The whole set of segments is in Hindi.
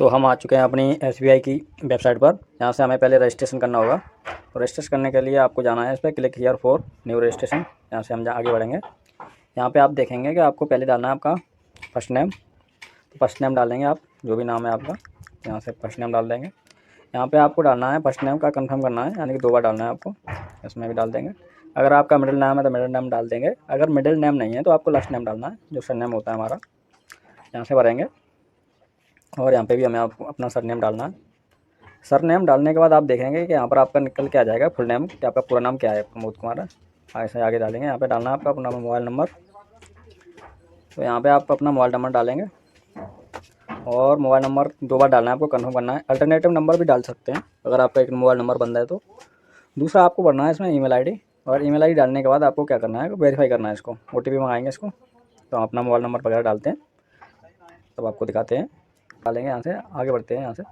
तो हम आ चुके हैं अपनी SBI की वेबसाइट पर। यहाँ से हमें पहले रजिस्ट्रेशन करना होगा। तो रजिस्ट्रेशन करने के लिए आपको जाना है इस पर click here for new registration. यहाँ से हम आगे बढ़ेंगे। यहाँ पे आप देखेंगे कि आपको पहले डालना है आपका फर्स्ट नेम। तो फर्स्ट नेम डालेंगे आप, जो भी नाम है आपका, यहाँ से फर्स्ट नेम डाल देंगे। यहाँ पे आपको डालना है फर्स्ट नेम का कंफर्म करना है, यानी कि 2 बार डालना है आपको। इसमें भी डाल देंगे। अगर आपका मिडिल नेम है तो मिडिल नेम डाल देंगे। अगर मिडिल नेम नहीं है तो आपको लास्ट नेम डालना है, जो सरनेम होता है हमारा। यहाँ से भरेंगे और यहाँ पे भी हमें आपको अपना सरनेम डालना है। सरनेम डालने के बाद आप देखेंगे कि यहाँ पर आपका निकल के आ जाएगा फुल नेम, कि आपका पूरा नाम क्या है, प्रमोद कुमार है। ऐसे आगे डालेंगे। यहाँ पे डालना है आपका अपना मोबाइल नंबर। तो यहाँ पे आप अपना मोबाइल नंबर डालेंगे और मोबाइल नंबर 2 बार डालना है, आपको कंफर्म करना है। अल्टरनेटिव नंबर भी डाल सकते हैं अगर आपका एक मोबाइल नंबर बंद है तो। दूसरा आपको भरना है इसमें ईमेल आईडी, और ईमेल आईडी डालने के बाद आपको क्या करना है, वेरीफाई करना है इसको। OTP मंगाएंगे इसको। तो हम अपना मोबाइल नंबर वगैरह डालते हैं, तब आपको दिखाते हैं। डालेंगे, यहाँ से आगे बढ़ते हैं। यहाँ से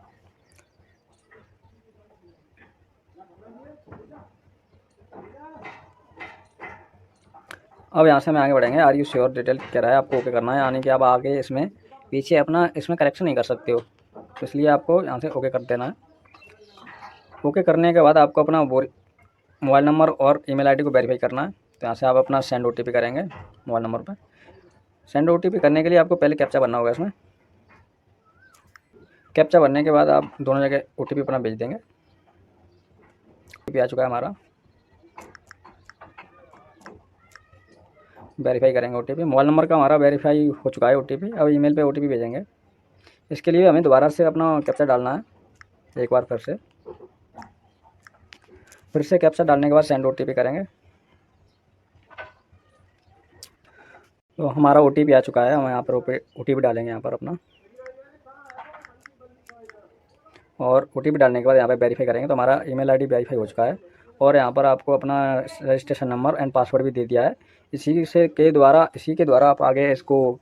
अब यहाँ से हम आगे बढ़ेंगे। आर यू श्योर डिटेल कह रहा है, आपको ओके करना है, यानी कि आप आगे इसमें पीछे अपना इसमें करेक्शन नहीं कर सकते हो, तो इसलिए आपको यहाँ से ओके कर देना है। ओके करने के बाद आपको अपना मोबाइल नंबर और ईमेल आईडी को वेरीफाई करना है। तो यहाँ से आप अपना सेंड OTP करेंगे मोबाइल नंबर पर। सेंड OTP करने के लिए आपको पहले कैप्चा भरना होगा इसमें। कैप्चा भरने के बाद आप दोनों जगह OTP अपना भेज देंगे। OTP आ चुका है हमारा, वेरीफाई करेंगे OTP। मोबाइल नंबर का हमारा वेरीफाई हो चुका है OTP। अब ईमेल पे OTP भेजेंगे। इसके लिए हमें दोबारा से अपना कैप्चा डालना है एक बार फिर से कैप्चा डालने के बाद सेंड OTP करेंगे। तो हमारा OTP आ चुका है। हम यहाँ पर OTP डालेंगे यहाँ पर अपना, और OTP डालने के बाद यहाँ पे वेरीफाई करेंगे। तो हमारा ईमेल आईडी वेरीफाई हो चुका है, और यहाँ पर आपको अपना रजिस्ट्रेशन नंबर एंड पासवर्ड भी दे दिया है। इसी के द्वारा आप आगे इसको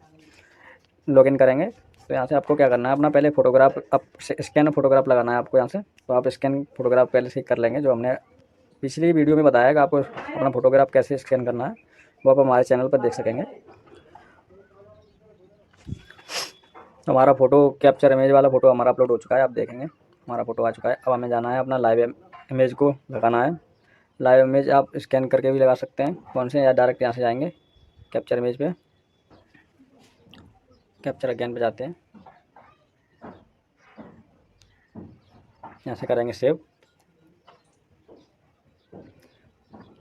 लॉगिन करेंगे। तो यहाँ से आपको क्या करना है, अपना पहले फ़ोटोग्राफ स्कैन फ़ोटोग्राफ लगाना है आपको यहाँ से। तो आप स्कैन फ़ोटोग्राफ पहले से कर लेंगे, जो हमने पिछली वीडियो में बताया कि आपको अपना फ़ोटोग्राफ कैसे स्कैन करना है, वो आप हमारे चैनल पर देख सकेंगे। हमारा फ़ोटो कैप्चर इमेज वाला फ़ोटो हमारा अपलोड हो चुका है, आप देखेंगे हमारा फ़ोटो आ चुका है। अब हमें जाना है अपना लाइव इमेज को लगाना है। लाइव इमेज आप स्कैन करके भी लगा सकते हैं फ़ोन से, या डायरेक्ट यहाँ से जाएंगे कैप्चर इमेज पे, कैप्चर अगेन पे जाते हैं। यहाँ से करेंगे सेव।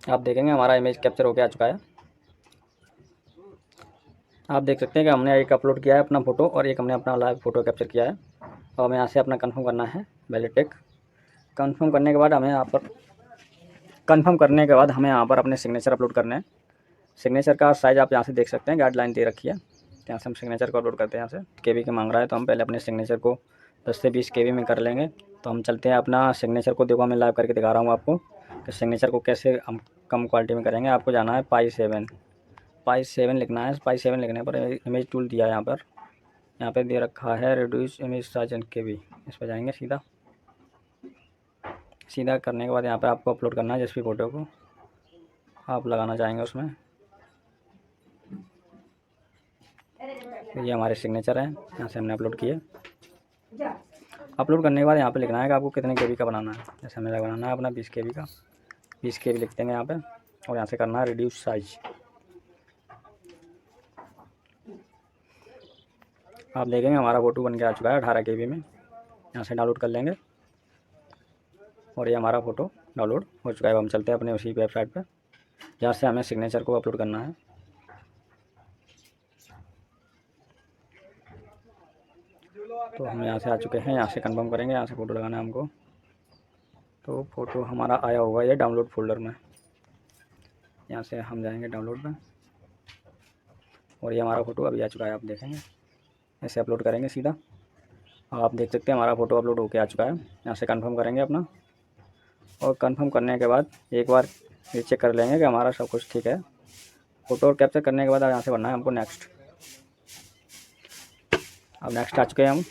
आप देखेंगे हमारा इमेज कैप्चर होके आ चुका है। आप देख सकते हैं कि हमने एक अपलोड किया है अपना फ़ोटो, और एक हमने अपना लाइव फ़ोटो कैप्चर किया है। और हमें यहाँ से अपना कंफर्म करना है वैलिड टिक। कंफर्म करने के बाद हमें यहाँ पर अपने सिग्नेचर अपलोड करने हैं। सिग्नेचर का साइज़ आप यहाँ से देख सकते हैं, गाइडलाइन दे रखी है। यहाँ से हम सिग्नेचर को अपलोड करते हैं। यहाँ से KB के मांग रहा है, तो हम पहले अपने सिग्नेचर को 10 से 20 KB में कर लेंगे। तो हम चलते हैं अपना सिग्नेचर को, देखो मैं लाइव करके दिखा रहा हूँ आपको कि सिग्नेचर को कैसे हम कम क्वालिटी में करेंगे। आपको जाना है पाई7 लिखना है। पाई7 लिखने पर इमेज टूल दिया है यहाँ पे दे रखा है reduce image size and KB। इस पर जाएंगे सीधा करने के बाद यहाँ पे आपको अपलोड करना है जिस भी फ़ोटो को आप लगाना चाहेंगे उसमें। ये हमारे सिग्नेचर हैं, यहाँ से हमने अपलोड किए। अपलोड करने के बाद यहाँ पे लिखना है कि आपको कितने KB का बनाना है। जैसे हमें बनाना है अपना 20 KB का, 20 KB लिख देंगे यहाँ पे, और यहाँ से करना है रिड्यूस साइज। आप देखेंगे हमारा फ़ोटो बन के आ चुका है 18 KB में। यहाँ से डाउनलोड कर लेंगे, और ये हमारा फ़ोटो डाउनलोड हो चुका है। हम चलते हैं अपने उसी वेबसाइट पर जहाँ से हमें सिग्नेचर को अपलोड करना है। तो हम यहाँ से आ चुके हैं। यहाँ से कंफर्म करेंगे, यहाँ से फ़ोटो लगाना है हमको। तो फ़ोटो हमारा आया होगा ये डाउनलोड फोल्डर में। यहाँ से हम जाएंगे डाउनलोड में, और ये हमारा फ़ोटो अभी आ चुका है। आप देखेंगे ऐसे अपलोड करेंगे सीधा। आप देख सकते हैं हमारा फ़ोटो अपलोड होके आ चुका है। यहाँ से कंफर्म करेंगे अपना, और कंफर्म करने के बाद एक बार ये चेक कर लेंगे कि हमारा सब कुछ ठीक है। फ़ोटो और कैप्चर करने के बाद यहाँ से भरना है हमको नेक्स्ट। अब नेक्स्ट आ चुके हैं हम।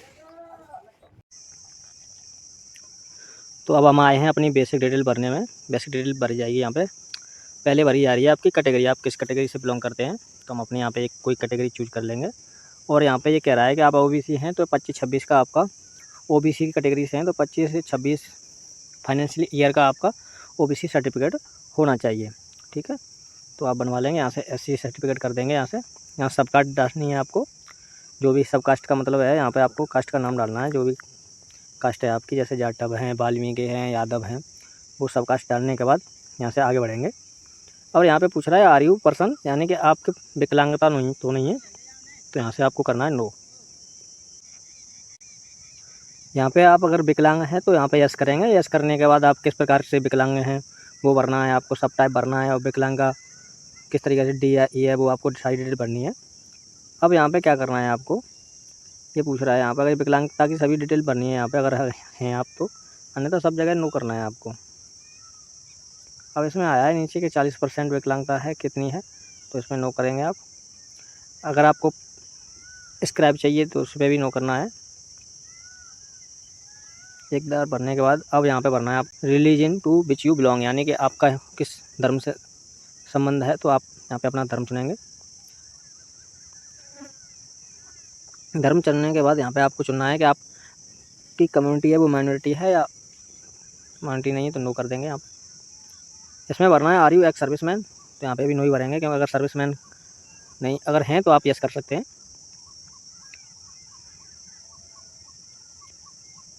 तो अब हम आए हैं अपनी बेसिक डिटेल भरने में। बेसिक डिटेल भरी जाएगी यहाँ पे। पहले भरी जा रही है आपकी कैटेगरी, आप किस कैटेगरी से बिलोंग करते हैं। तो हम अपने यहाँ पे कोई कैटेगरी चूज कर लेंगे, और यहाँ पे ये कह रहा है कि आप OBC हैं तो 25-26 का आपका ओबीसी की कैटेगरी से हैं तो 25 से 26 फाइनेंशियल ईयर का आपका ओबीसी सर्टिफिकेट होना चाहिए, ठीक है। तो आप बनवा लेंगे, यहाँ से एससी सर्टिफिकेट कर देंगे। यहाँ सब कास्ट डालनी है आपको, जो भी सब कास्ट का मतलब है, यहाँ पे आपको कास्ट का नाम डालना है, जो भी कास्ट है आपकी, जैसे जाटव हैं, वाल्मीकि हैं, यादव हैं, वो सब कास्ट डालने के बाद यहाँ से आगे बढ़ेंगे। और यहाँ पे पूछ रहा है आर यू पर्सन, यानी कि आपके विकलांगता नहीं है, तो यहाँ से आपको करना है नो। यहाँ पे आप अगर विकलांग हैं तो यहाँ पे यस करेंगे। यस करने के बाद आप किस प्रकार से विकलांग हैं वो भरना है आपको, सब टाइप भरना है, और विकलांग का किस तरीके से डी या ई है वो आपको सारी डिटेल भरनी है। अब यहाँ पे क्या करना है आपको, ये पूछ रहा है यहाँ पर अगर विकलांगता की सभी डिटेल भरनी है यहाँ पे अगर हैं आप तो, अन्यथा सब जगह नो करना है आपको। अब इसमें आया है नीचे कि 40% विकलांगता है, कितनी है, तो इसमें नो करेंगे आप। अगर आपको स्क्रैप चाहिए तो उस पर भी नो करना है। एक बार भरने के बाद अब यहाँ पे भरना है आप religion to which you belong, यानी कि आपका किस धर्म से संबंध है, तो आप यहाँ पे अपना धर्म चुनेंगे। धर्म चुनने के बाद यहाँ पे आपको चुनना है कि आपकी कम्युनिटी है वो माइनॉरिटी है या माइनॉरिटी नहीं है, तो नो कर देंगे आप। इसमें भरना है आर यू एक्स सर्विसमैन, तो यहाँ पे भी नो ही भरेंगे, क्योंकि अगर सर्विसमैन नहीं अगर हैं तो आप यस कर सकते हैं।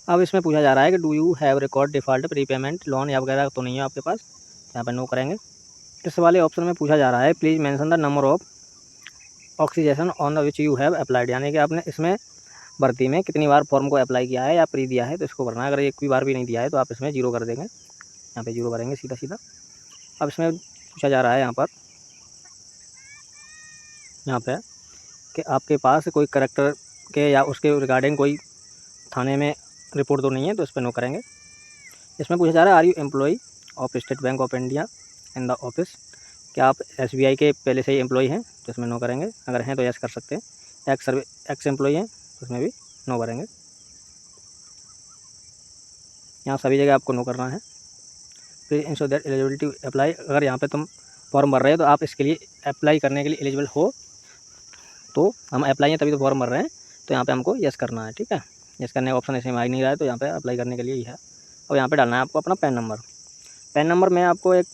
अब इसमें पूछा जा रहा है कि do you have record default prepayment loan या वगैरह, तो नहीं है आपके पास, यहाँ पर नो करेंगे। इस वाले ऑप्शन में पूछा जा रहा है please mention the number of oxygen on the which you have applied, यानी कि आपने इसमें भर्ती में कितनी बार फॉर्म को अप्लाई किया है या प्री दिया है, तो इसको भरना है। अगर एक भी बार भी नहीं दिया है तो आप इसमें 0 कर देंगे, यहाँ पे 0 भरेंगे सीधा सीधा। अब इसमें पूछा जा रहा है यहाँ पे कि आपके पास कोई करेक्टर के या उसके रिगार्डिंग कोई थाने में रिपोर्ट तो नहीं है, तो इस पर नो करेंगे। इसमें पूछा जा रहा है are you employee of State Bank of India in the office, क्या आप SBI के पहले से ही एम्प्लॉई हैं, तो इसमें नो करेंगे। अगर हैं तो यस कर सकते हैं। एक्स एम्प्लॉई हैं तो उसमें भी नो भरेंगे। यहाँ सभी जगह आपको नो करना है। फिर इंश्योर दैट एलिजिबिलिटी अप्लाई, अगर यहाँ पे तुम फॉर्म भर रहे हो तो आप इसके लिए अप्लाई करने के लिए एलिजिबल हो, तो हम अप्लाई हैं तभी तो फॉर्म भर रहे हैं, तो यहाँ पे हमको यस करना है, ठीक है। यस करने का ऑप्शन इसमें आ ही नहीं रहा है, तो यहाँ पे अप्लाई करने के लिए ही है। और यहाँ पे डालना है आपको अपना पैन नंबर। पैन नंबर मैं आपको एक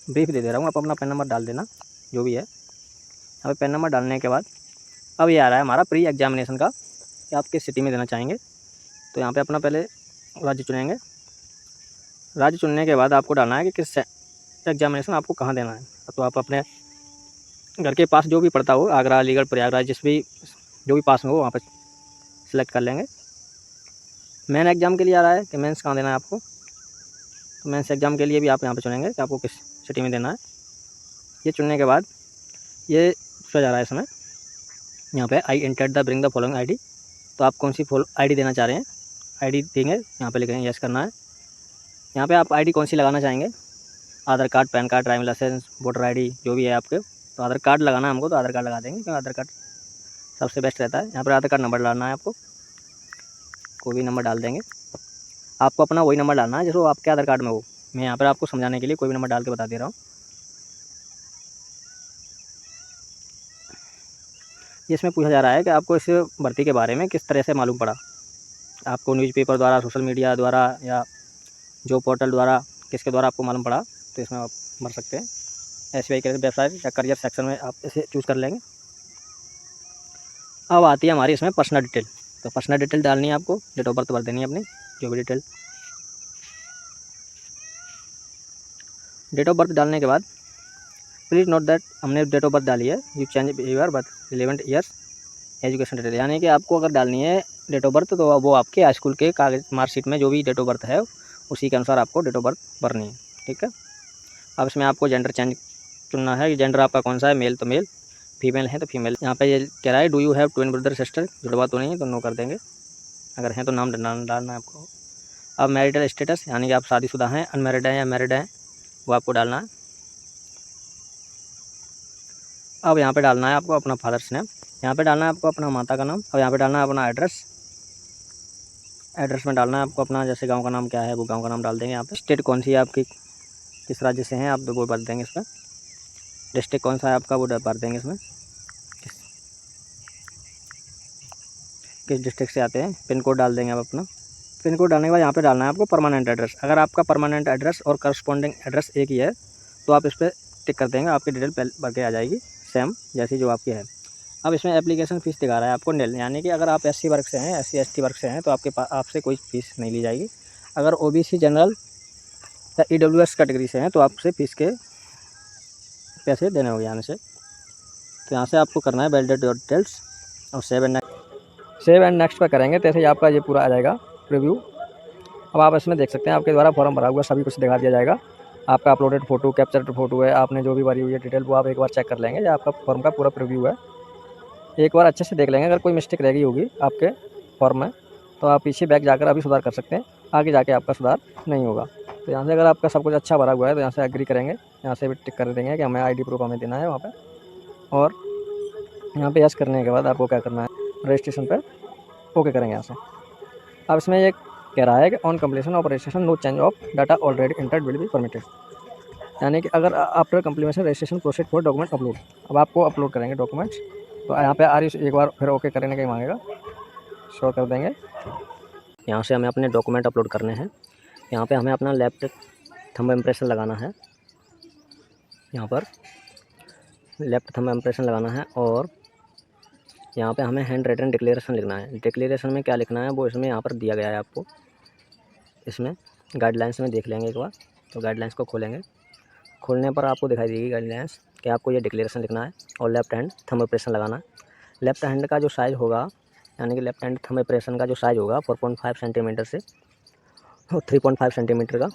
ब्रीफ दे दे रहा हूँ, आप अपना पैन नंबर डाल देना जो भी है। यहाँ पे पैन नंबर डालने के बाद अब ये आ रहा है हमारा प्री एग्जामिनेशन का, कि आप किस सिटी में देना चाहेंगे। तो यहाँ पे अपना पहले राज्य चुनेंगे। राज्य चुनने के बाद आपको डालना है कि किस एग्जामिनेशन आपको कहाँ देना है। तो आप अपने घर के पास जो भी पड़ता हो, आगरा, अलीगढ़, प्रयागराज, जो भी पास में हो वहाँ पर सिलेक्ट कर लेंगे। मेन एग्ज़ाम के लिए आ रहा है कि मेंस कहाँ देना है आपको, तो मेंस एग्ज़ाम के लिए भी आप यहाँ पे चुनेंगे कि आपको किस सिटी में देना है। ये चुनने के बाद ये पूछा जा रहा है इसमें यहाँ पे I entered the bring the following ID, तो आप कौन सी ID देना चाह रहे हैं, ID देंगे, यहाँ पे लिखेंगे यस करना है। यहाँ पे आप ID कौन सी लगाना चाहेंगे, Aadhaar card, PAN card, driving licence, voter ID जो भी है आपके, तो आधार कार्ड लगाना है हमको, तो आधार कार्ड लगा देंगे, क्योंकि आधार कार्ड सबसे बेस्ट रहता है। यहाँ पर आधार कार्ड नंबर डालना है आपको, कोई भी नंबर डाल देंगे। आपको अपना वही नंबर डालना है जो आपके आधार कार्ड में हो। मैं यहाँ पर आपको समझाने के लिए कोई भी नंबर डाल के बता दे रहा हूँ। इसमें पूछा जा रहा है कि आपको इस भर्ती के बारे में किस तरह से मालूम पड़ा, आपको न्यूज़पेपर द्वारा, सोशल मीडिया द्वारा, या जो पोर्टल द्वारा, किसके द्वारा आपको मालूम पड़ा, तो इसमें आप भर सकते हैं। SBI के वेबसाइट या करियर सेक्शन में आप इसे चूज़ कर लेंगे। अब आती है हमारी इसमें पर्सनल डिटेल, तो पर्सनल डिटेल डालनी है आपको, डेट ऑफ बर्थ भर देनी है अपनी, जो भी डिटेल। डेट ऑफ बर्थ डालने के बाद प्लीज़ नोट दैट हमने डेट ऑफ बर्थ डाली है, you change your birth relevant years education detail, यानी कि आपको अगर डालनी है डेट ऑफ बर्थ तो वो आपके हाई स्कूल के कागज मार्कशीट में जो भी डेट ऑफ बर्थ है उसी के अनुसार आपको डेट ऑफ बर्थ भरनी है, ठीक है। अब इसमें आपको जेंडर चेंज चुनना है कि जेंडर आपका कौन सा है, मेल तो मेल, फीमेल है तो फीमेल। यहाँ पे ये कह रहा है do you have twin brother sister, जुड़वा तो नहीं है, तो नो कर देंगे। अगर हैं तो नाम डालना है आपको। अब मैरिटल स्टेटस, यानी कि आप शादीशुदा हैं, अनमैरिड हैं या मैरिड हैं, वो आपको डालना है। अब यहाँ पे डालना है आपको अपना फादर्स नेम, यहाँ पे डालना है आपको अपना माता का नाम, और यहाँ पे डालना है अपना एड्रेस। एड्रेस में डालना है आपको अपना, जैसे गांव का नाम क्या है वो गांव का नाम डाल देंगे। यहाँ पे स्टेट कौन सी है आपकी, किस राज्य से हैं आप, तो वो भर देंगे इसमें। डिस्ट्रिक्ट कौन सा है आपका, वो भर देंगे इसमें। किस डिस्ट्रिक्ट से आते हैं, पिन कोड डाल देंगे आप अपना। पिन कोड डालने के बाद यहाँ पे डालना है आपको परमानेंट एड्रेस। अगर आपका परमानेंट एड्रेस और करस्पॉन्डिंग एड्रेस एक ही है तो आप इस पर टिक कर देंगे, आपकी डिटेल भर के आ जाएगी सेम जैसी जो आपकी है। अब इसमें एप्लीकेशन फ़ीस दिखा रहा है आपको निल, यानी कि अगर आप SC वर्ग से हैं, SC ST वर्ग से हैं तो आपसे कोई फ़ीस नहीं ली जाएगी। अगर OBC जनरल या EWS कैटेगरी से हैं तो आपसे फ़ीस के पैसे देने होंगे यहाँ से। तो यहाँ से आपको करना है वैलिडेट योर डिटेल्स और सेव एंड नेक्स्ट पर करेंगे तो ऐसे ही आपका ये पूरा आ जाएगा प्रीव्यू। अब आप इसमें देख सकते हैं आपके द्वारा फॉर्म भरा हुआ सभी कुछ दिखा दिया जाएगा। आपका अपलोडेड फ़ोटो, कैप्चर्ड फ़ोटो है, आपने जो भी भरी हुई है डिटेल वो आप एक बार चेक कर लेंगे। या आपका फॉर्म का पूरा प्रीव्यू है, एक बार अच्छे से देख लेंगे। अगर कोई मिस्टेक रह गई होगी आपके फॉर्म में तो आप पीछे बैक जाकर अभी सुधार कर सकते हैं, आगे जाके आपका सुधार नहीं होगा। तो यहाँ से अगर आपका सब कुछ अच्छा भरा हुआ है तो यहाँ से एग्री करेंगे, यहाँ से भी टिक कर देंगे कि हमें ID प्रूफ हमें देना है वहाँ पे। और यहाँ पे यस करने के बाद आपको क्या करना है, रजिस्ट्रेशन पे ओके करेंगे यहाँ से। अब इसमें ये कह रहा है कि on completion of registration no change of data already entered will be permitted, यानी कि अगर after completion registration proceed for document upload. अब आपको अपलोड करेंगे डॉक्यूमेंट्स, तो यहाँ पे एक बार फिर ओके करने का ही मांगेगा, शो कर देंगे। यहाँ से हमें अपने डॉक्यूमेंट अपलोड करने हैं। यहाँ पे हमें अपना लेफ्ट थंब इम्प्रेशन लगाना है, यहाँ पर लेफ्ट थंब इम्प्रेशन लगाना है। और यहाँ पे हमें हैंड रिटन डिक्लेरेशन लिखना है। डिक्लेरेशन में क्या लिखना है वो इसमें यहाँ पर दिया गया है आपको, इसमें गाइडलाइंस में देख लेंगे एक बार। तो गाइडलाइंस को खोलेंगे, खोलने पर आपको दिखाई देगी गाइडलाइंस कि आपको ये डिक्लेरेशन लिखना है और लेफ्ट हैंड थंब इम्प्रेशन लगाना है। लेफ्ट हैंड का जो साइज़ होगा, यानी कि लेफ्ट हैंड थंब इम्प्रेशन का जो साइज़ होगा 4.5 सेंटीमीटर से 3.5 सेंटीमीटर का।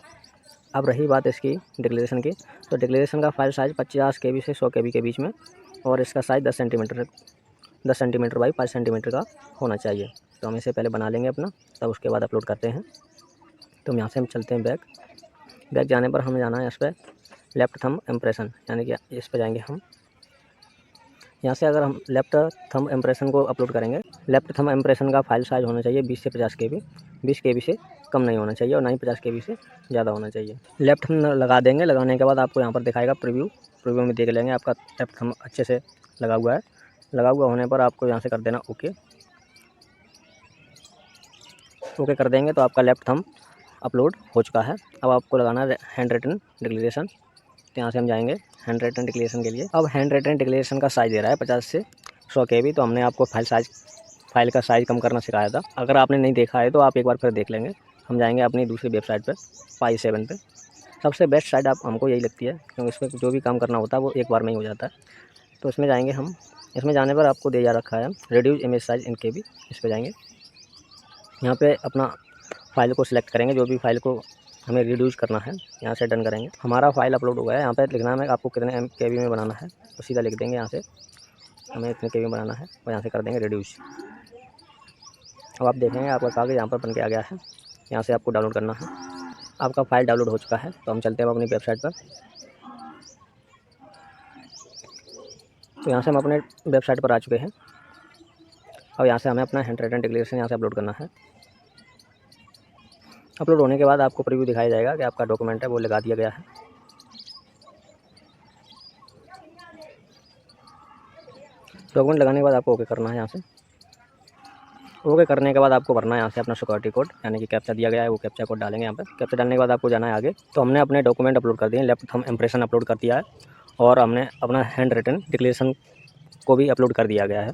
अब रही बात इसकी डिक्लेरेशन की, तो डिक्लेरेशन का फाइल साइज़ 50 KB से 100 KB के बीच में, और इसका साइज़ 10 सेंटीमीटर बाई 5 सेंटीमीटर का होना चाहिए। तो हम इसे पहले बना लेंगे अपना, तब उसके बाद अपलोड करते हैं। तो यहाँ से हम चलते हैं बैक जाने पर हमें जाना है इस पर लेफ़्ट थंब इम्प्रेशन, यानी कि इस पर जाएंगे हम। यहाँ से अगर हम लेफ़्ट थंब इम्प्रेशन को अपलोड करेंगे, लेफ़्ट थंब इम्प्रेशन का फाइल साइज़ होना चाहिए 20 से 50 KB, 20 KB से कम नहीं होना चाहिए और ना ही 50 KB से ज़्यादा होना चाहिए। लेफ़्ट थंब लगा देंगे, लगाने के बाद आपको यहाँ पर दिखाएगा प्रीव्यू में देख लेंगे आपका लेफ़्ट थंब अच्छे से लगा हुआ है। लगा हुआ होने पर आपको यहाँ से कर देना ओके कर देंगे तो आपका लेफ़्ट थंब अपलोड हो चुका है। अब आपको लगाना है हैंड रिटन डिक्लेरेशन, तो यहाँ से हम जाएंगे हैंड रिटन डिक्लेरेशन के लिए। अब हैंड रिटन डिक्लेरेशन का साइज़ दे रहा है 50 से 100 KB, तो हमने आपको फाइल का साइज़ कम करना सिखाया था। अगर आपने नहीं देखा है तो आप एक बार फिर देख लेंगे। हम जाएंगे अपनी दूसरी वेबसाइट पर Pi7 पे। सबसे बेस्ट साइट हमको यही लगती है, क्योंकि इसमें जो भी काम करना होता है वो एक बार में ही हो जाता है। तो इसमें जाएंगे हम, इसमें जाने पर आपको दे जा रखा है रिड्यूस इमेज साइज़ इन KB, इस पर जाएंगे। यहाँ पे अपना फाइल को सिलेक्ट करेंगे, जो भी फाइल को हमें रिड्यूस करना है, यहाँ से डन करेंगे। हमारा फाइल अपलोड हो गया है। यहाँ पे लिखना है आपको कितने KB में बनाना है, तो सीधा लिख देंगे यहाँ से हमें इतने KB में बनाना है और यहाँ से कर देंगे रिड्यूस। अब आप देखेंगे आपका कागज़ यहाँ पर बन के आ गया है। यहाँ से आपको डाउनलोड करना है। आपका फाइल डाउनलोड हो चुका है, तो हम चलते हैं अपनी वेबसाइट पर। तो यहाँ से हम अपने वेबसाइट पर आ चुके हैं। अब यहाँ से हमें अपना हैंड रिटन डिक्लेरेशन यहाँ से अपलोड करना है। अपलोड होने के बाद आपको प्रीव्यू दिखाया जाएगा कि आपका डॉक्यूमेंट है वो लगा दिया गया है। डॉक्यूमेंट लगाने के बाद आपको ओके करना है। यहाँ से ओके करने के बाद आपको भरना है यहाँ से अपना सिक्योरिटी कोड, यानी कि कैप्चा दिया गया है वो कैप्चा कोड डालेंगे यहाँ पे। कैप्चा डालने के बाद आपको जाना है आगे। तो हमने अपने डॉक्यूमेंट अपलोड कर दिए, लेफ्ट थंब इम्प्रेशन अपलोड कर दिया है और हमने अपना हैंड रिटन डिक्लेरेशन को भी अपलोड कर दिया गया है।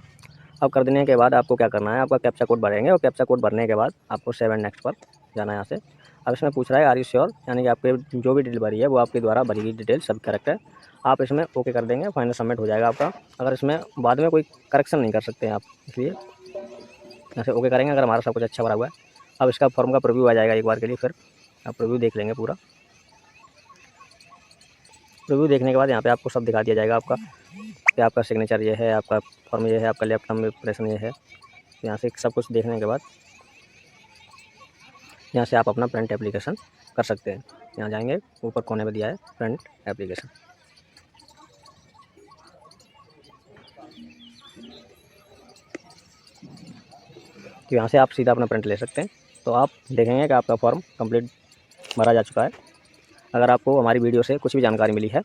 अब कर देने के बाद आपको क्या करना है, आपका कैप्चा कोड भरेंगे और कैप्चा कोड भरने के बाद आपको सेव एंड नेक्स्ट पर जाना है यहाँ से। अब इसमें पूछ रहा है आर यू श्योर, यानी कि आपके जो भी डिटेल भरी है वो आपके द्वारा भरी गई डिटेल सब करेक्ट है। आप इसमें ओके कर देंगे, फाइनल सबमिट हो जाएगा आपका। अगर इसमें बाद में कोई करेक्शन नहीं कर सकते हैं आप, इसलिए यहाँ से ओके करेंगे अगर हमारा सब कुछ अच्छा भरा हुआ है। अब इसका फॉर्म का प्रीव्यू आ जाएगा एक बार के लिए, फिर आप प्रीव्यू देख लेंगे पूरा। प्रीव्यू देखने के बाद यहाँ पे आपको सब दिखा दिया जाएगा आपका कि आपका सिग्नेचर ये है, आपका फॉर्म ये है, आपका लेफ्ट थंब इम्प्रेशन ये है। तो यहाँ से सब कुछ देखने के बाद यहाँ से आप अपना प्रिंट एप्लीकेशन कर सकते हैं। यहाँ जाएंगे, ऊपर कोने में दिया है प्रिंट एप्लीकेशन। तो यहाँ से आप सीधा अपना प्रिंट ले सकते हैं। तो आप देखेंगे कि आपका फॉर्म कंप्लीट भरा जा चुका है। अगर आपको हमारी वीडियो से कुछ भी जानकारी मिली है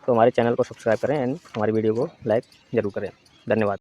तो हमारे चैनल को सब्सक्राइब करें एंड हमारी वीडियो को लाइक ज़रूर करें। धन्यवाद।